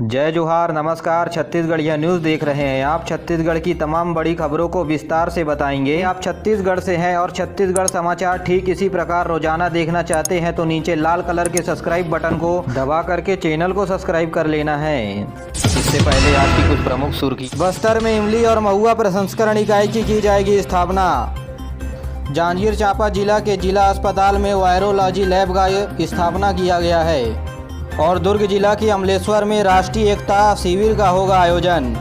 जय जोहार, नमस्कार। छत्तीसगढ़िया न्यूज़ देख रहे हैं आप। छत्तीसगढ़ की तमाम बड़ी खबरों को विस्तार से बताएंगे। आप छत्तीसगढ़ से हैं और छत्तीसगढ़ समाचार ठीक इसी प्रकार रोजाना देखना चाहते हैं तो नीचे लाल कलर के सब्सक्राइब बटन को दबा करके चैनल को सब्सक्राइब कर लेना है। इससे पहले आज की कुछ प्रमुख सुर्खी। बस्तर में इमली और महुआ प्रसंस्करण इकाई की जाएगी स्थापना। जांजगीर चांपा जिला के जिला अस्पताल में वायरोलॉजी लैब का स्थापना किया गया है। और दुर्ग जिला की अमलेश्वर में राष्ट्रीय एकता शिविर का होगा आयोजन।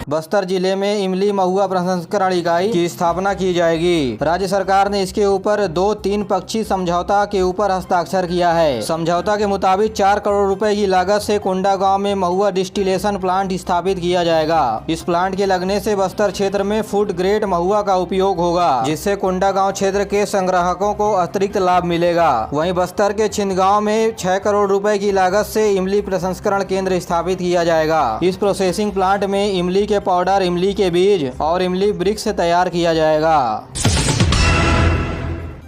बस्तर जिले में इमली महुआ प्रसंस्करण इकाई की स्थापना की जाएगी। राज्य सरकार ने इसके ऊपर 2-3 पक्षी समझौता के ऊपर हस्ताक्षर किया है। समझौता के मुताबिक 4 करोड़ रुपए की लागत से कोंडा गांव में महुआ डिस्टिलेशन प्लांट स्थापित किया जाएगा। इस प्लांट के लगने से बस्तर क्षेत्र में फूड ग्रेड महुआ का उपयोग होगा, जिससे कोंडा गांव क्षेत्र के संग्राहकों को अतिरिक्त लाभ मिलेगा। वहीं बस्तर के छिंदगांव में 6 करोड़ रुपए की लागत से इमली प्रसंस्करण केंद्र स्थापित किया जाएगा। इस प्रोसेसिंग प्लांट में इमली के पाउडर, इमली के बीज और इमली ब्रिक्स तैयार किया जाएगा।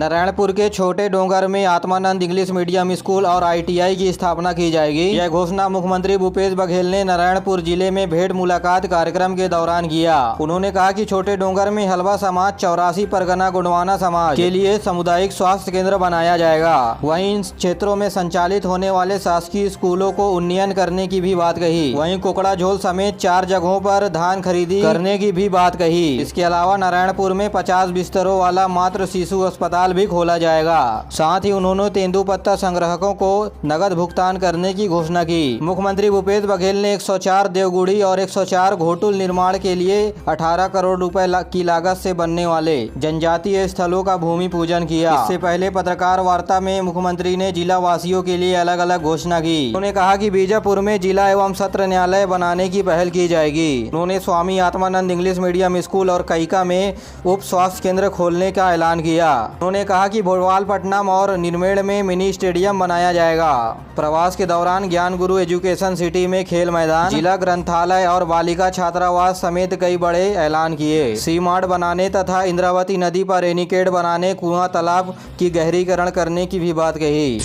नारायणपुर के छोटे डोंगर में आत्मानंद इंग्लिश मीडियम स्कूल और ITI की स्थापना की जाएगी। यह घोषणा मुख्यमंत्री भूपेश बघेल ने नारायणपुर जिले में भेंट मुलाकात कार्यक्रम के दौरान किया। उन्होंने कहा कि छोटे डोंगर में हलवा समाज, 84 परगना गोंडवाना समाज के लिए सामुदायिक स्वास्थ्य केंद्र बनाया जाएगा। वहीं इन क्षेत्रों में संचालित होने वाले शासकीय स्कूलों को उन्नयन करने की भी बात कही। वहीं कोकड़ा झोल समेत 4 जगहों पर धान खरीदी करने की भी बात कही। इसके अलावा नारायणपुर में 50 बिस्तरों वाला मातृ शिशु अस्पताल भी खोला जाएगा। साथ ही उन्होंने तेंदुपत्ता संग्राहकों को नगद भुगतान करने की घोषणा की। मुख्यमंत्री भूपेश बघेल ने 104 देवगुड़ी और 104 घोटुल निर्माण के लिए 18 करोड़ रुपए की लागत से बनने वाले जनजातीय स्थलों का भूमि पूजन किया। इससे पहले पत्रकार वार्ता में मुख्यमंत्री ने जिला वासियों के लिए अलग अलग घोषणा की। उन्होंने कहा कि बीजापुर में जिला एवं सत्र न्यायालय बनाने की पहल की जाएगी। उन्होंने Swami Atmanand English medium school और कैका में उप स्वास्थ्य केंद्र खोलने का ऐलान किया। उन्होंने कहा कि भोपालपट्टनम और निर्मेड़ में मिनी स्टेडियम बनाया जाएगा। प्रवास के दौरान ज्ञान गुरु एजुकेशन सिटी में खेल मैदान, जिला ग्रंथालय और बालिका छात्रावास समेत कई बड़े ऐलान किए। सी मार्ट बनाने तथा इंद्रावती नदी पर रेनिकेड बनाने, कुआं तालाब की गहरीकरण करने की भी बात कही।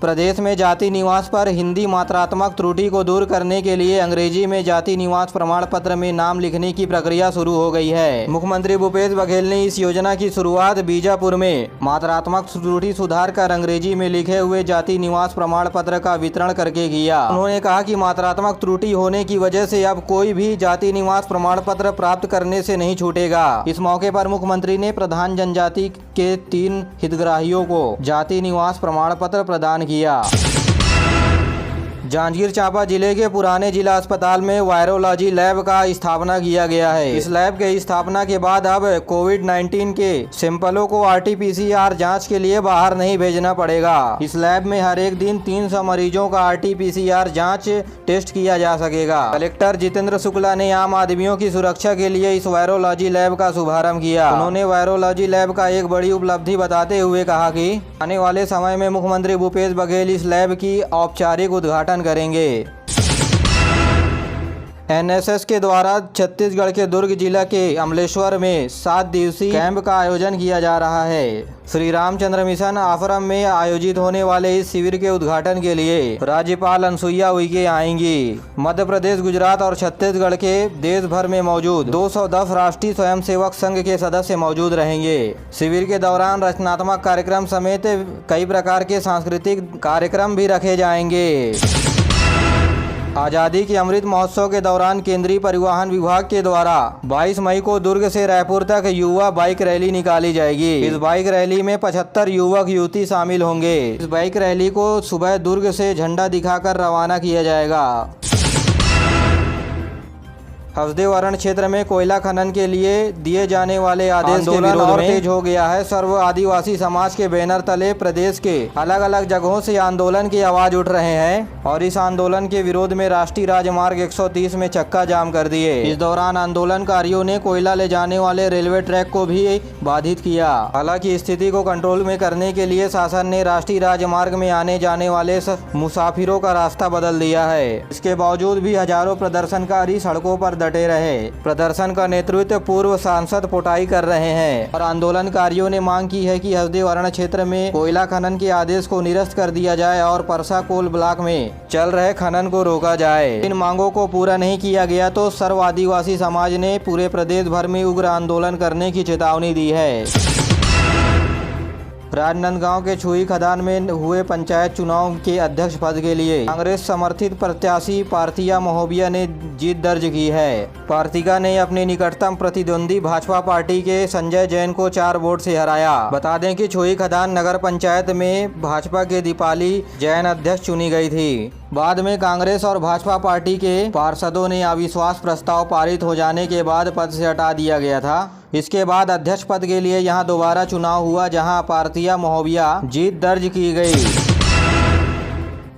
प्रदेश में जाति निवास पर हिंदी मात्रात्मक त्रुटि को दूर करने के लिए अंग्रेजी में जाति निवास प्रमाण पत्र में नाम लिखने की प्रक्रिया शुरू हो गई है। मुख्यमंत्री भूपेश बघेल ने इस योजना की शुरुआत बीजापुर में मात्रात्मक त्रुटि सुधार कर अंग्रेजी में लिखे हुए जाति निवास प्रमाण पत्र का वितरण करके किया। उन्होंने कहा कि मात्रात्मक त्रुटि होने की वजह से अब कोई भी जाति निवास प्रमाण पत्र प्राप्त करने से नहीं छूटेगा। इस मौके पर मुख्यमंत्री ने प्रधान जनजाति के 3 हितग्राहियों को जाति निवास प्रमाण पत्र प्रदान किया। जांजगीर चांपा जिले के पुराने जिला अस्पताल में वायरोलॉजी लैब का स्थापना किया गया है। इस लैब के स्थापना के बाद अब कोविड-19 के सैंपलों को RT-PCR जांच के लिए बाहर नहीं भेजना पड़ेगा। इस लैब में हर एक दिन 300 मरीजों का RT-PCR जांच टेस्ट किया जा सकेगा। कलेक्टर जितेंद्र शुक्ला ने आम आदमियों की सुरक्षा के लिए इस वायरोलॉजी लैब का शुभारंभ किया। उन्होंने वायरोलॉजी लैब का एक बड़ी उपलब्धि बताते हुए कहा कि आने वाले समय में मुख्यमंत्री भूपेश बघेल इस लैब की औपचारिक उद्घाटन करेंगे। NSS के द्वारा छत्तीसगढ़ के दुर्ग जिला के अमलेश्वर में 7 दिवसीय कैंप का आयोजन किया जा रहा है। श्री रामचंद्र मिशन आश्रम में आयोजित होने वाले इस शिविर के उद्घाटन के लिए राज्यपाल अनुसुईया उइके आएंगी। मध्य प्रदेश, गुजरात और छत्तीसगढ़ के देश भर में मौजूद 210 राष्ट्रीय स्वयंसेवक संघ के सदस्य मौजूद रहेंगे। शिविर के दौरान रचनात्मक कार्यक्रम समेत कई प्रकार के सांस्कृतिक कार्यक्रम भी रखे जाएंगे। आज़ादी के अमृत महोत्सव के दौरान केंद्रीय परिवहन विभाग के द्वारा 22 मई को दुर्ग से रायपुर तक युवा बाइक रैली निकाली जाएगी। इस बाइक रैली में 75 युवक युवती शामिल होंगे। इस बाइक रैली को सुबह दुर्ग से झंडा दिखाकर रवाना किया जाएगा। हसदेव अरण्य क्षेत्र में कोयला खनन के लिए दिए जाने वाले आदेश के विरोध में तेज हो गया है। सर्व आदिवासी समाज के बैनर तले प्रदेश के अलग अलग जगहों से आंदोलन की आवाज उठ रहे हैं और इस आंदोलन के विरोध में राष्ट्रीय राजमार्ग 130 में चक्का जाम कर दिए। इस दौरान आंदोलनकारियों ने कोयला ले जाने वाले रेलवे ट्रैक को भी बाधित किया। हालांकि स्थिति को कंट्रोल में करने के लिए शासन ने राष्ट्रीय राजमार्ग में आने जाने वाले मुसाफिरों का रास्ता बदल दिया है। इसके बावजूद भी हजारों प्रदर्शनकारी सड़कों पर डटे रहे। प्रदर्शन का नेतृत्व पूर्व सांसद पोटाई कर रहे हैं और आंदोलनकारियों ने मांग की है कि हसदेव अरण्य क्षेत्र में कोयला खनन के आदेश को निरस्त कर दिया जाए और परसा कोल ब्लॉक में चल रहे खनन को रोका जाए। इन मांगों को पूरा नहीं किया गया तो सर्व आदिवासी समाज ने पूरे प्रदेश भर में उग्र आंदोलन करने की चेतावनी दी है। राजनांदगांव के छुई खदान में हुए पंचायत चुनाव के अध्यक्ष पद के लिए कांग्रेस समर्थित प्रत्याशी पार्थिया महोबिया ने जीत दर्ज की है। पार्थिका ने अपने निकटतम प्रतिद्वंदी भाजपा पार्टी के संजय जैन को 4 वोट से हराया। बता दें कि छुई खदान नगर पंचायत में भाजपा के दीपाली जैन अध्यक्ष चुनी गई थी। बाद में कांग्रेस और भाजपा पार्टी के पार्षदों ने अविश्वास प्रस्ताव पारित हो जाने के बाद पद से हटा दिया गया था। इसके बाद अध्यक्ष पद के लिए यहां दोबारा चुनाव हुआ, जहां पार्थिया महोबिया जीत दर्ज की गई।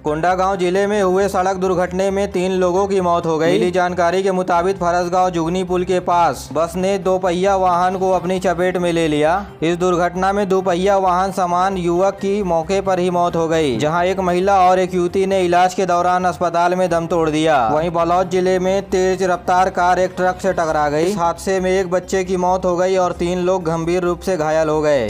कोंडागांव जिले में हुए सड़क दुर्घटना में 3 लोगों की मौत हो गई। मिली जानकारी के मुताबिक फरसगांव जुगनी पुल के पास बस ने 2 पहिया वाहन को अपनी चपेट में ले लिया। इस दुर्घटना में 2 पहिया वाहन समान युवक की मौके पर ही मौत हो गई, जहां एक महिला और एक युवती ने इलाज के दौरान अस्पताल में दम तोड़ दिया। वहीं बालोद जिले में तेज रफ्तार कार एक ट्रक से टकरा गई। इस हादसे में एक बच्चे की मौत हो गई और 3 लोग गंभीर रूप से घायल हो गए।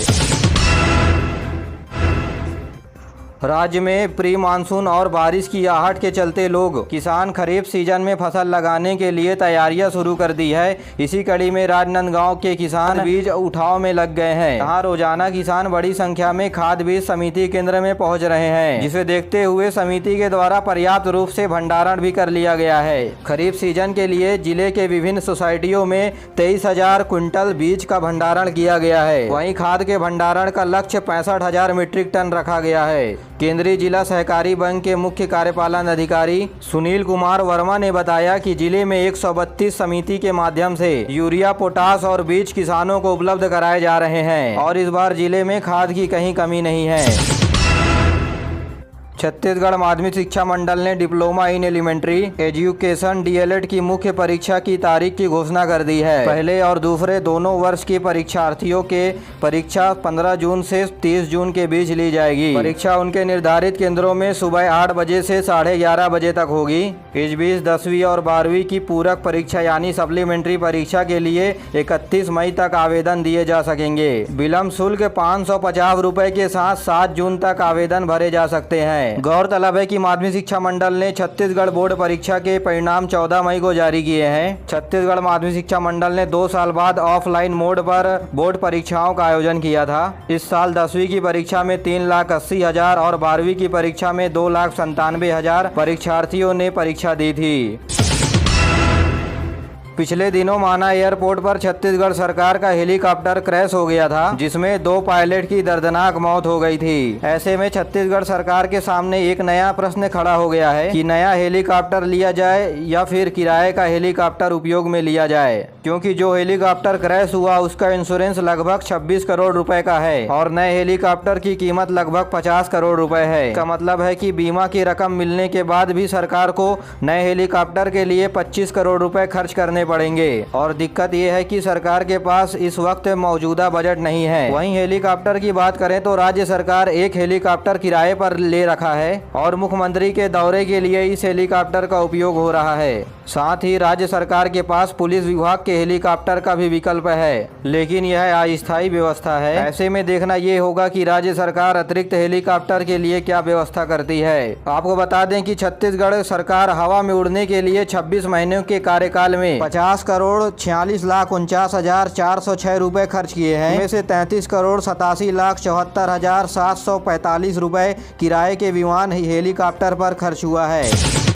राज्य में प्री मानसून और बारिश की आहट के चलते लोग किसान खरीफ सीजन में फसल लगाने के लिए तैयारियां शुरू कर दी है। इसी कड़ी में राजनांदगांव के किसान बीज उठाव में लग गए हैं। यहाँ रोजाना किसान बड़ी संख्या में खाद बीज समिति केंद्र में पहुंच रहे हैं, जिसे देखते हुए समिति के द्वारा पर्याप्त रूप से भंडारण भी कर लिया गया है। खरीफ सीजन के लिए जिले के विभिन्न सोसाइटियों में 23,000 क्विंटल बीज का भंडारण किया गया है। वहीं खाद के भंडारण का लक्ष्य 65,000 मीट्रिक टन रखा गया है। केंद्रीय जिला सहकारी बैंक के मुख्य कार्यपालन अधिकारी सुनील कुमार वर्मा ने बताया कि जिले में 132 समिति के माध्यम से यूरिया, पोटास और बीज किसानों को उपलब्ध कराए जा रहे हैं और इस बार जिले में खाद की कहीं कमी नहीं है। छत्तीसगढ़ माध्यमिक शिक्षा मंडल ने diploma in elementary education DElEd की मुख्य परीक्षा की तारीख की घोषणा कर दी है। पहले और दूसरे दोनों वर्ष के परीक्षार्थियों के परीक्षा 15 जून से 30 जून के बीच ली जाएगी। परीक्षा उनके निर्धारित केंद्रों में सुबह 8 बजे से 11:30 बजे तक होगी। इस बीच 10वीं और 12वीं की पूरक परीक्षा यानी सप्लीमेंट्री परीक्षा के लिए 31 मई तक आवेदन दिए जा सकेंगे। विलम्ब शुल्क 550 रुपए के साथ 7 जून तक आवेदन भरे जा सकते हैं। गौरतलब है कि माध्यमिक शिक्षा मंडल ने छत्तीसगढ़ बोर्ड परीक्षा के परिणाम 14 मई को जारी किए हैं। छत्तीसगढ़ माध्यमिक शिक्षा मंडल ने 2 साल बाद ऑफलाइन मोड पर बोर्ड परीक्षाओं का आयोजन किया था। इस साल 10वीं की परीक्षा में 3,80,000 और 12वीं की परीक्षा में 2,97,000 परीक्षार्थियों ने परीक्षा दी थी। पिछले दिनों माना एयरपोर्ट पर छत्तीसगढ़ सरकार का हेलीकॉप्टर क्रैश हो गया था, जिसमें 2 पायलट की दर्दनाक मौत हो गई थी। ऐसे में छत्तीसगढ़ सरकार के सामने एक नया प्रश्न खड़ा हो गया है कि नया हेलीकॉप्टर लिया जाए या फिर किराए का हेलीकॉप्टर उपयोग में लिया जाए, क्योंकि जो हेलीकॉप्टर क्रैश हुआ उसका इंश्योरेंस लगभग 26 करोड़ रुपए का है और नए हेलीकॉप्टर की कीमत लगभग 50 करोड़ रुपए है। इसका मतलब है कि बीमा की रकम मिलने के बाद भी सरकार को नए हेलीकॉप्टर के लिए 25 करोड़ रुपए खर्च करने पड़ेंगे और दिक्कत ये है कि सरकार के पास इस वक्त मौजूदा बजट नहीं है। वहीं हेलीकॉप्टर की बात करें तो राज्य सरकार एक हेलीकॉप्टर किराए पर ले रखा है और मुख्यमंत्री के दौरे के लिए इस हेलीकॉप्टर का उपयोग हो रहा है। साथ ही राज्य सरकार के पास पुलिस विभाग के हेलीकॉप्टर का भी विकल्प है, लेकिन यह अस्थायी व्यवस्था है। ऐसे में देखना ये होगा कि राज्य सरकार अतिरिक्त हेलीकॉप्टर के लिए क्या व्यवस्था करती है। आपको बता दें कि छत्तीसगढ़ सरकार हवा में उड़ने के लिए 26 महीनों के कार्यकाल में 50 करोड़ 46,49,406 रुपए खर्च किए हैं। इनमें से 33 करोड़ 87,74,745 रुपए किराए के विमान हेलीकॉप्टर पर खर्च हुआ है।